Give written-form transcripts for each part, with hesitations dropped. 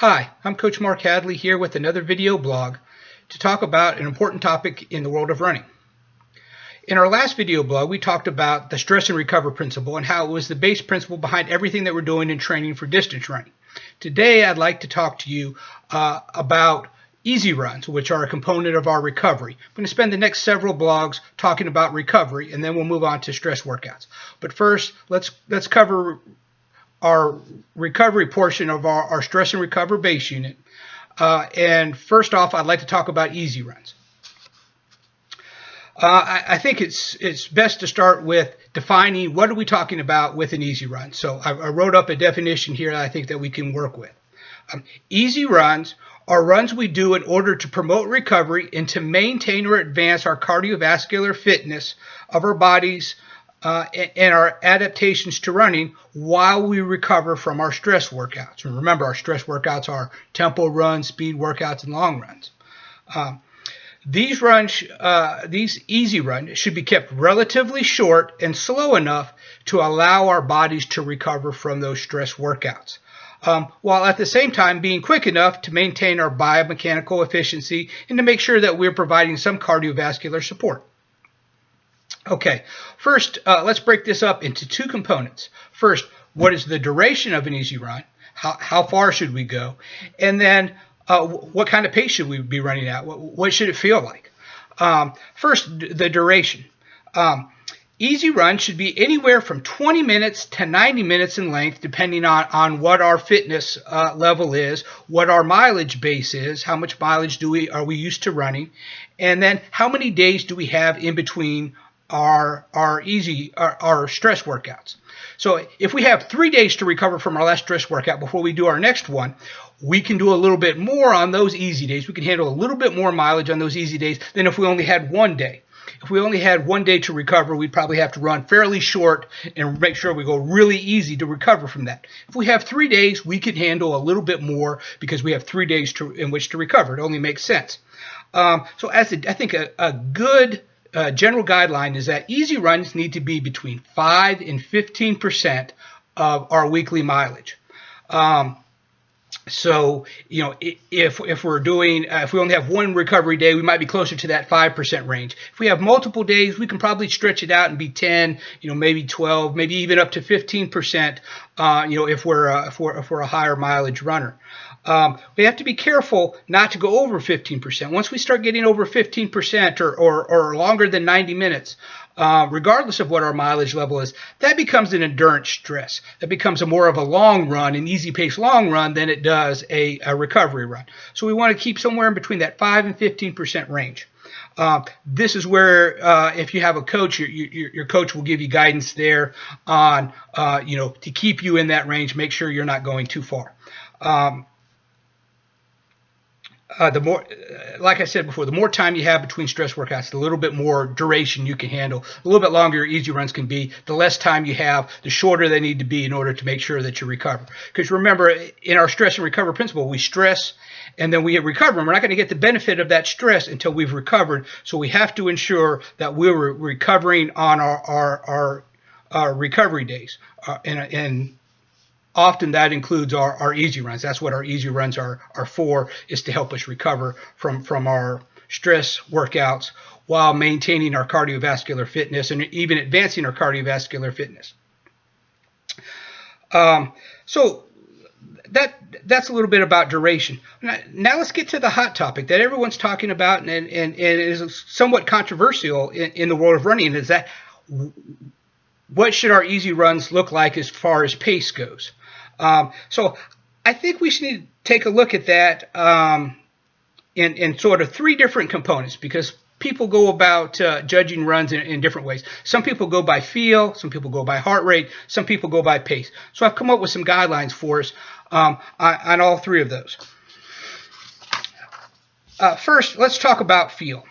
Hi, I'm Coach Mark Hadley here with another video blog to talk about an important topic in the world of running. In our last video blog, we talked about the stress and recover principle and how it was the base principle behind everything that we're doing in training for distance running. Today, I'd like to talk to you about easy runs, which are a component of our recovery. I'm going to spend the next several blogs talking about recovery, and then we'll move on to stress workouts. But first, let's cover our recovery portion of our stress and recover base unit. And first off, I'd like to talk about easy runs. I think it's best to start with defining what are we talking about with an easy run. So I wrote up a definition here that I think that we can work with. Easy runs are runs we do in order to promote recovery and to maintain or advance our cardiovascular fitness of our bodies and our adaptations to running while we recover from our stress workouts. And remember, our stress workouts are tempo runs, speed workouts, and long runs. These easy runs should be kept relatively short and slow enough to allow our bodies to recover from those stress workouts, while at the same time being quick enough to maintain our biomechanical efficiency and to make sure that we're providing some cardiovascular support. Okay, first, let's break this up into two components. First, what is the duration of an easy run? How far should we go? And then, what kind of pace should we be running at? What should it feel like? First, the duration. Easy runs should be anywhere from 20 minutes to 90 minutes in length, depending on what our fitness level is, what our mileage base is, how much mileage are we used to running, and then how many days do we have in between our stress workouts. So if we have 3 days to recover from our last stress workout before we do our next one, we can do a little bit more on those easy days. We can handle a little bit more mileage on those easy days than if we only had 1 day. If we only had 1 day to recover, we'd probably have to run fairly short and make sure we go really easy to recover from that. If we have 3 days, we can handle a little bit more because we have 3 days in which to recover. It only makes sense. So I think a good general guideline is that easy runs need to be between 5 and 15% of our weekly mileage. So, you know, if we're doing, if we only have 1 recovery day, we might be closer to that 5% range. If we have multiple days, we can probably stretch it out and be 10, maybe 12, maybe even up to 15%, if we're a higher mileage runner. We have to be careful not to go over 15%. Once we start getting over 15% or longer than 90 minutes, regardless of what our mileage level is, that becomes an endurance stress. That becomes more of a long run, an easy pace long run, than it does a recovery run. So we want to keep somewhere in between that 5 and 15% range. This is where, if you have a coach, your coach will give you guidance there on, to keep you in that range. Make sure you're not going too far. The more, like I said before, the more time you have between stress workouts, the little bit more duration you can handle. A little bit longer your easy runs can be. The less time you have, the shorter they need to be in order to make sure that you recover. Because remember, in our stress and recover principle, we stress and then we recover. And we're not going to get the benefit of that stress until we've recovered. So we have to ensure that we're recovering on our recovery days. And often that includes our easy runs. That's what our easy runs are for, is to help us recover from our stress workouts while maintaining our cardiovascular fitness and even advancing our cardiovascular fitness. So that's a little bit about duration. Now let's get to the hot topic that everyone's talking about and is somewhat controversial in the world of running, is that what should our easy runs look like as far as pace goes? So I think we should need to take a look at that in sort of 3 different components, because people go about judging runs in different ways. Some people go by feel, some people go by heart rate, some people go by pace. So I've come up with some guidelines for us on all 3 of those. First, let's talk about feel.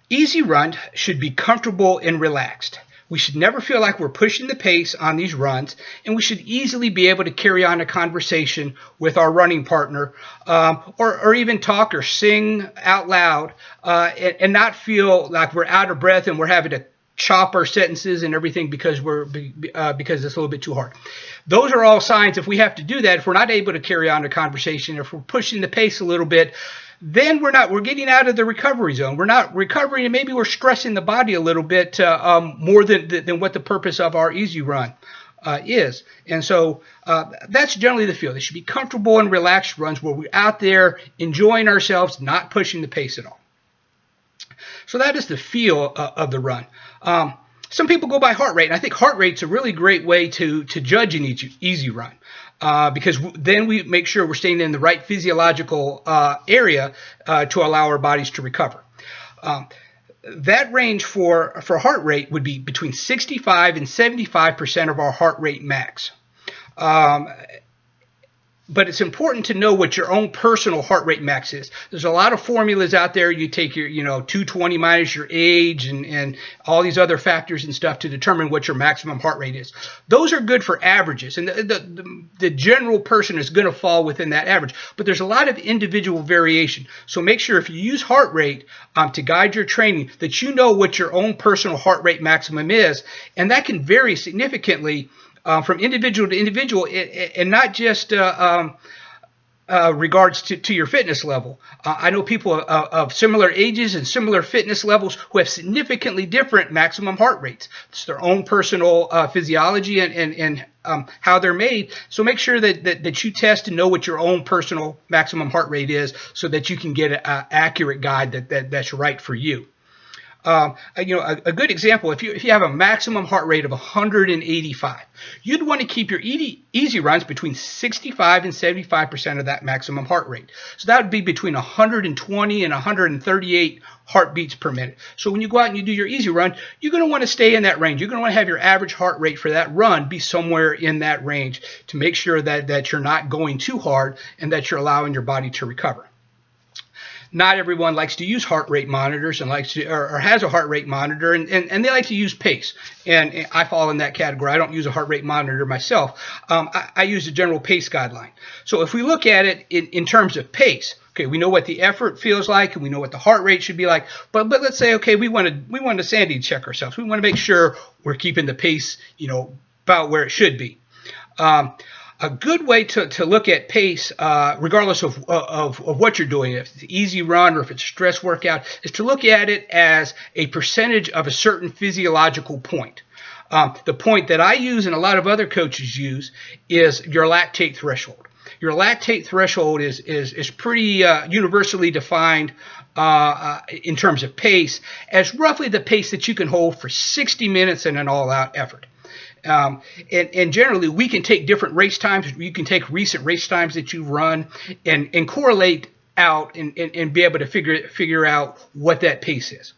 Easy run should be comfortable and relaxed. We should never feel like we're pushing the pace on these runs, and we should easily be able to carry on a conversation with our running partner, or even talk or sing out loud, and not feel like we're out of breath and we're having to chop our sentences and everything because because it's a little bit too hard. Those are all signs if we have to do that, if we're not able to carry on a conversation, if we're pushing the pace a little bit, then we're getting out of the recovery zone. We're not recovering, and maybe we're stressing the body a little bit more than what the purpose of our easy run is. And so that's generally the feel. They should be comfortable and relaxed runs where we're out there enjoying ourselves, not pushing the pace at all. So that is the feel of the run. Some people go by heart rate, and I think heart rate's a really great way to judge an easy run. Because then we make sure we're staying in the right physiological area to allow our bodies to recover. That range for heart rate would be between 65 and 75% of our heart rate max. But it's important to know what your own personal heart rate max is. There's a lot of formulas out there. You take your 220 minus your age and all these other factors and stuff to determine what your maximum heart rate is. Those are good for averages, and the general person is going to fall within that average. But there's a lot of individual variation. So make sure if you use heart rate to guide your training that you know what your own personal heart rate maximum is, and that can vary significantly from individual to individual, and not just regards to your fitness level. I know people of similar ages and similar fitness levels who have significantly different maximum heart rates. It's their own personal physiology and how they're made. So make sure that you test and know what your own personal maximum heart rate is so that you can get an accurate guide that's right for you. A good example, if you have a maximum heart rate of 185, you'd want to keep your easy runs between 65 and 75% of that maximum heart rate. So that would be between 120 and 138 heartbeats per minute. So when you go out and you do your easy run, you're going to want to stay in that range. You're going to want to have your average heart rate for that run be somewhere in that range to make sure that you're not going too hard and that you're allowing your body to recover. Not everyone likes to use heart rate monitors and likes to, or has a heart rate monitor, and they like to use pace. And I fall in that category. I don't use a heart rate monitor myself. I use a general pace guideline. So if we look at it in terms of pace, okay, we know what the effort feels like, and we know what the heart rate should be like. But let's say, okay, we want to sanity check ourselves. We want to make sure we're keeping the pace, about where it should be. A good way to look at pace, regardless of what you're doing, if it's an easy run or if it's a stress workout, is to look at it as a percentage of a certain physiological point. The point that I use and a lot of other coaches use is your lactate threshold. Your lactate threshold is pretty universally defined in terms of pace as roughly the pace that you can hold for 60 minutes in an all-out effort. And generally, we can take different race times. You can take recent race times that you've run and correlate out and be able to figure out what that pace is.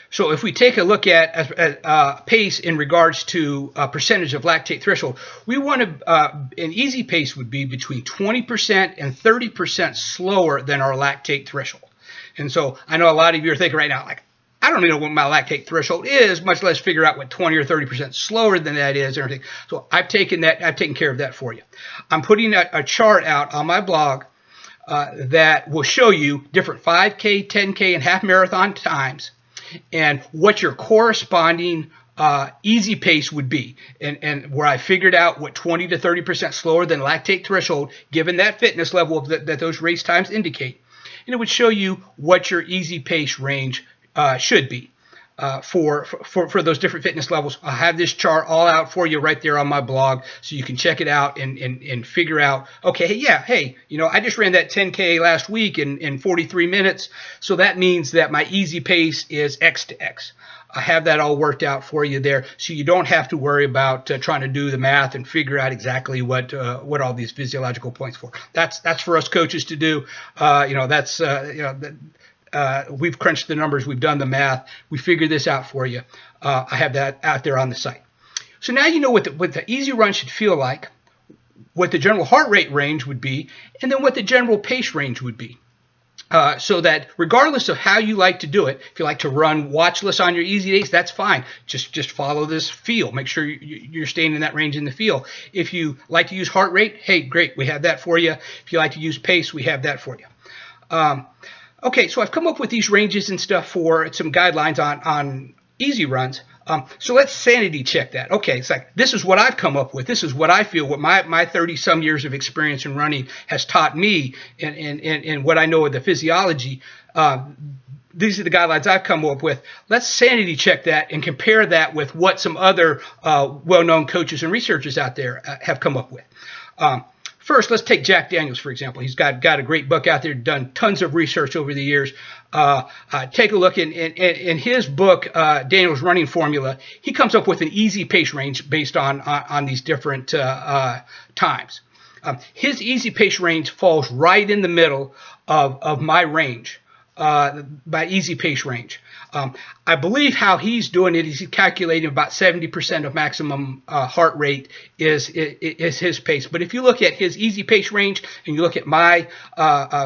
So if we take a look at pace in regards to percentage of lactate threshold, we want an easy pace would be between 20% and 30% slower than our lactate threshold. And so I know a lot of you are thinking right now, like, I don't even know what my lactate threshold is, much less figure out what 20 or 30% slower than that is, or anything. So I've taken care of that for you. I'm putting a chart out on my blog that will show you different 5K, 10K, and half marathon times and what your corresponding easy pace would be, and where I figured out what 20 to 30% slower than lactate threshold, given that fitness level that those race times indicate. And it would show you what your easy pace range should be for those different fitness levels. I'll have this chart all out for you right there on my blog, so you can check it out and figure out, okay, yeah, hey, I just ran that 10K last week in 43 minutes, so that means that my easy pace is X to X. I have that all worked out for you there, so you don't have to worry about trying to do the math and figure out exactly what all these physiological points for. That's for us coaches to do. We've crunched the numbers, we've done the math, we figured this out for you. I have that out there on the site. So now you know what the easy run should feel like, what the general heart rate range would be, and then what the general pace range would be. So that regardless of how you like to do it, if you like to run watchless on your easy days, that's fine. Just follow this feel. Make sure you're staying in that range in the feel. If you like to use heart rate, hey, great, we have that for you. If you like to use pace, we have that for you. Okay, so I've come up with these ranges and stuff for some guidelines on easy runs. So let's sanity check that. Okay, it's like this is what I've come up with. This is what I feel, what my 30 some years of experience in running has taught me, and what I know of the physiology. These are the guidelines I've come up with. Let's sanity check that and compare that with what some other well-known coaches and researchers out there have come up with. First, let's take Jack Daniels, for example. He's got a great book out there, done tons of research over the years. Take a look in his book, Daniels Running Formula. He comes up with an easy pace range based on these different times. His easy pace range falls right in the middle of my range, by easy pace range. I believe how he's doing it is he's calculating about 70% of maximum heart rate is his pace. But if you look at his easy pace range and you look at my,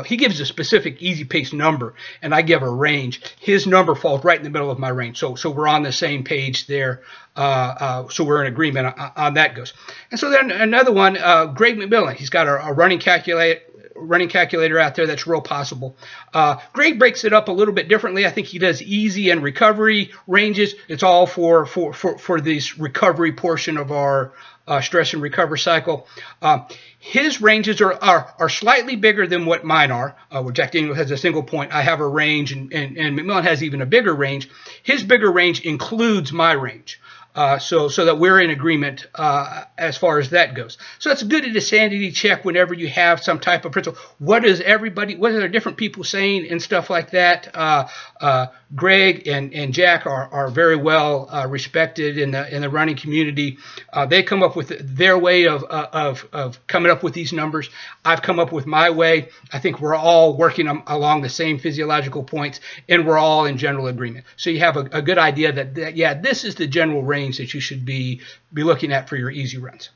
he gives a specific easy pace number and I give a range. His number falls right in the middle of my range. So we're on the same page there. So we're in agreement on that goes. And so then another one, Greg McMillan, he's got a running calculator out there that's real possible. Greg breaks it up a little bit differently. I think he does easy and recovery ranges. It's all for this recovery portion of our stress and recover cycle. His ranges are slightly bigger than what mine are. Where Jack Daniels has a single point, I have a range, and McMillan has even a bigger range. His bigger range includes my range. So that we're in agreement as far as that goes. So it's good to sanity check whenever you have some type of principle. What are different people saying and stuff like that? Greg and Jack are very well respected in the running community. They come up with their way of coming up with these numbers. I've come up with my way. I think we're all working along the same physiological points, and we're all in general agreement. So you have a good idea that yeah, this is the general range that you should be looking at for your easy runs.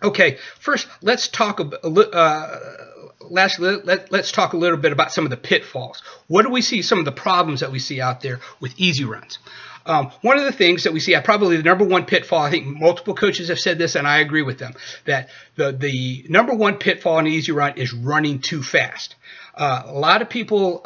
Okay, first let's talk let's talk a little bit about some of the pitfalls. What do we see? Some of the problems that we see out there with easy runs. One of the things that we see, probably the number one pitfall, I think multiple coaches have said this, and I agree with them, that the number one pitfall in an easy run is running too fast. A lot of people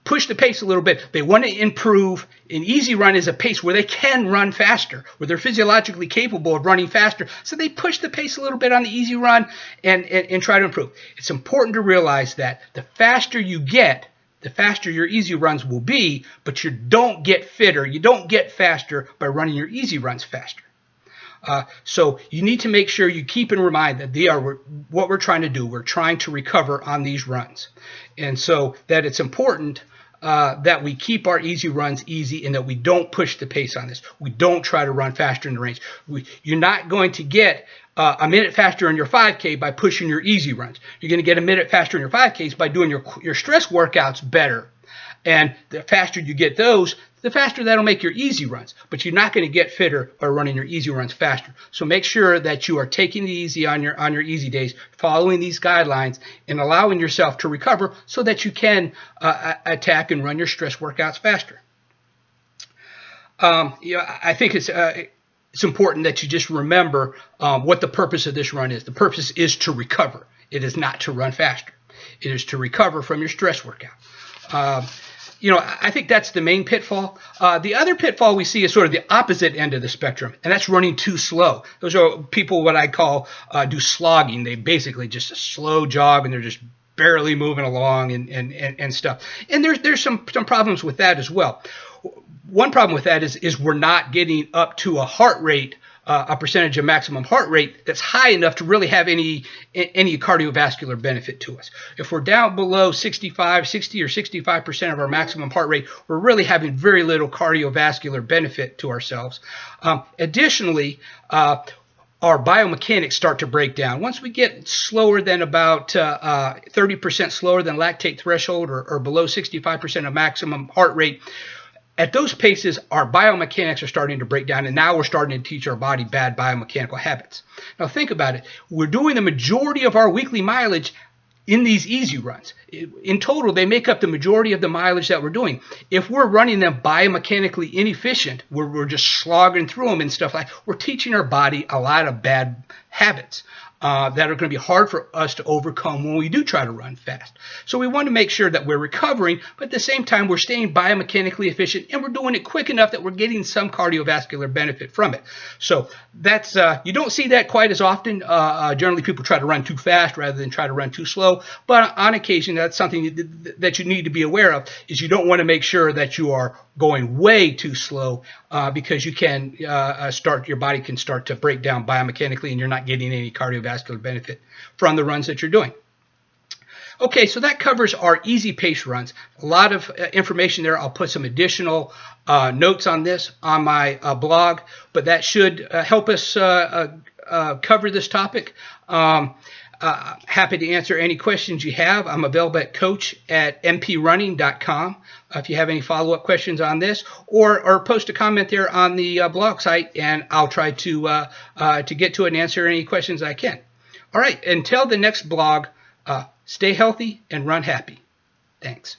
push the pace a little bit. They want to improve. An easy run is a pace where they can run faster, where they're physiologically capable of running faster. So they push the pace a little bit on the easy run and try to improve. It's important to realize that the faster you get, the faster your easy runs will be, but you don't get fitter. You don't get faster by running your easy runs faster. So you need to make sure you keep in mind that they are what we're trying to do. We're trying to recover on these runs. And so that it's important that we keep our easy runs easy and that we don't push the pace on this. We don't try to run faster in the range. You're not going to get a minute faster in your 5K by pushing your easy runs. You're going to get a minute faster in your 5Ks by doing your stress workouts better. And the faster you get those, the faster that'll make your easy runs. But you're not going to get fitter by running your easy runs faster. So make sure that you are taking it easy on your easy days, following these guidelines, and allowing yourself to recover so that you can attack and run your stress workouts faster. I think it's important that you just remember what the purpose of this run is. The purpose is to recover. It is not to run faster. It is to recover from your stress workout. I think that's the main pitfall. The other pitfall we see is sort of the opposite end of the spectrum, and that's running too slow. Those are people what I call do slogging. They basically just a slow jog, and they're just barely moving along and stuff. And there's some problems with that as well. One problem with that is we're not getting up to a heart rate, a percentage of maximum heart rate that's high enough to really have any cardiovascular benefit to us. If we're down below 60 or 65% of our maximum heart rate, we're really having very little cardiovascular benefit to ourselves. Additionally, our biomechanics start to break down. Once we get slower than about 30% slower than lactate threshold or below 65% of maximum heart rate, at those paces, our biomechanics are starting to break down, and now we're starting to teach our body bad biomechanical habits. Now think about it. We're doing the majority of our weekly mileage in these easy runs. In total, they make up the majority of the mileage that we're doing. If we're running them biomechanically inefficient, we're just slogging through them and stuff like that, we're teaching our body a lot of bad habits that are going to be hard for us to overcome when we do try to run fast. So we want to make sure that we're recovering, but at the same time we're staying biomechanically efficient and we're doing it quick enough that we're getting some cardiovascular benefit from it. So that's you don't see that quite as often. Generally people try to run too fast rather than try to run too slow, but on occasion that's something that you need to be aware of, is you don't want to make sure that you are going way too slow because you can your body can start to break down biomechanically and you're not getting any cardiovascular benefit from the runs that you're doing. Okay, so that covers our easy pace runs. A lot of information there. I'll put some additional notes on this on my blog, but that should help us cover this topic. Happy to answer any questions you have. I'm available at coach@mprunning.com if you have any follow-up questions on this, or post a comment there on the blog site, and I'll try to get to it and answer any questions I can. All right, until the next blog, stay healthy and run happy. Thanks.